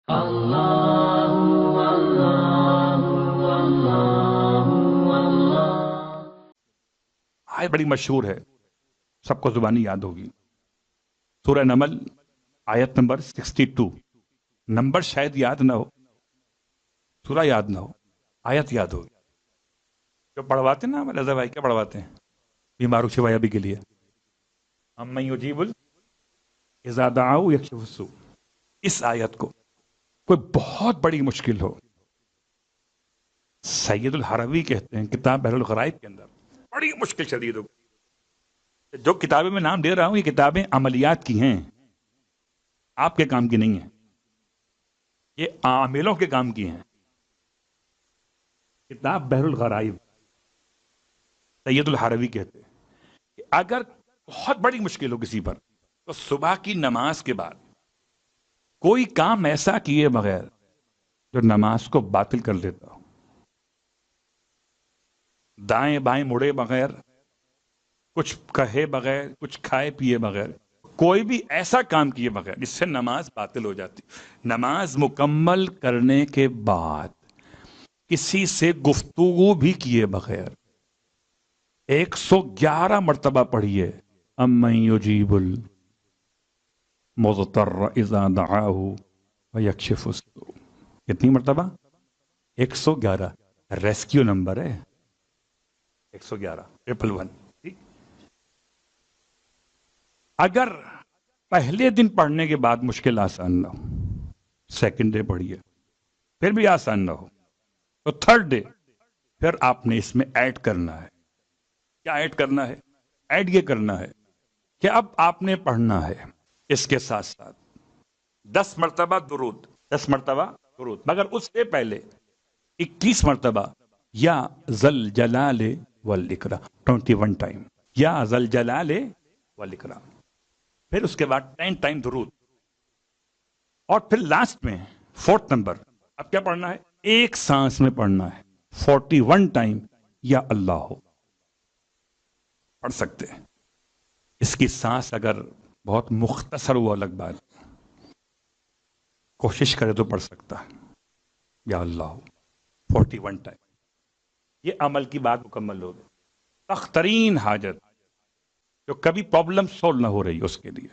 آیت بڑی مشہور ہے، سب کو زبانی یاد ہوگی، سورہ نمل آیت نمبر 62. نمبر شاید یاد نہ ہو، سورہ یاد نہ ہو، آیت یاد ہوگی. جو پڑھواتے نا رضا بھائی، کیا پڑھواتے ہیں بیماروں شفا یابی کے لیے؟ امن یجیب اذا دعاؤ یکشف السوء. اس آیت کو کوئی بہت بڑی مشکل ہو، سید الحروی کہتے ہیں کتاب بحر الغرائب کے اندر بڑی مشکل شدید ہو. جو کتابیں میں نام دے رہا ہوں یہ کتابیں عملیات کی ہیں، آپ کے کام کی نہیں ہیں، یہ عاملوں کے کام کی ہیں. کتاب بحر الغرائب، سید الحروی کہتے ہیں کہ اگر بہت بڑی مشکل ہو کسی پر تو صبح کی نماز کے بعد کوئی کام ایسا کیے بغیر جو نماز کو باطل کر دیتا ہو، دائیں بائیں مڑے بغیر، کچھ کہے بغیر، کچھ کھائے پیے بغیر، کوئی بھی ایسا کام کیے بغیر جس سے نماز باطل ہو جاتی. نماز مکمل کرنے کے بعد کسی سے گفتگو بھی کیے بغیر 111 مرتبہ پڑھیے امن یجیب المضطر اذا دعاہ ویکشف السوء. کتنی مرتبہ؟ 111. ریسکیو نمبر ہے 111 111. ٹھیک. اگر پہلے دن پڑھنے کے بعد مشکل آسان نہ ہو، سیکنڈ ڈے پڑھیے پھر بھی آسان نہ ہو، تو تھرڈ ڈے پھر آپ نے اس میں ایڈ کرنا ہے. کیا ایڈ کرنا ہے؟ ایڈ یہ کرنا ہے کہ اب آپ نے پڑھنا ہے اس کے ساتھ ساتھ 10 مرتبہ درود، 10 مرتبہ درود، مگر اس سے پہلے 21 مرتبہ یا ذل جلال والاکرام، 21 ٹائم یا ذل جلال والاکرام. پھر اس کے بعد 10 ٹائم درود، اور پھر لاسٹ میں 4 نمبر اب کیا پڑھنا ہے؟ ایک سانس میں پڑھنا ہے 41 ٹائم یا اللہ ہو. پڑھ سکتے ہیں. اس کی سانس اگر بہت مختصر ہو الگ بات، کوشش کرے تو پڑھ سکتا ہے یا اللہ ہو 41 ٹائم. یہ عمل کی بات مکمل ہو گئی. سخت ترین حاجت جو کبھی پرابلم سولو نہ ہو رہی اس کے لیے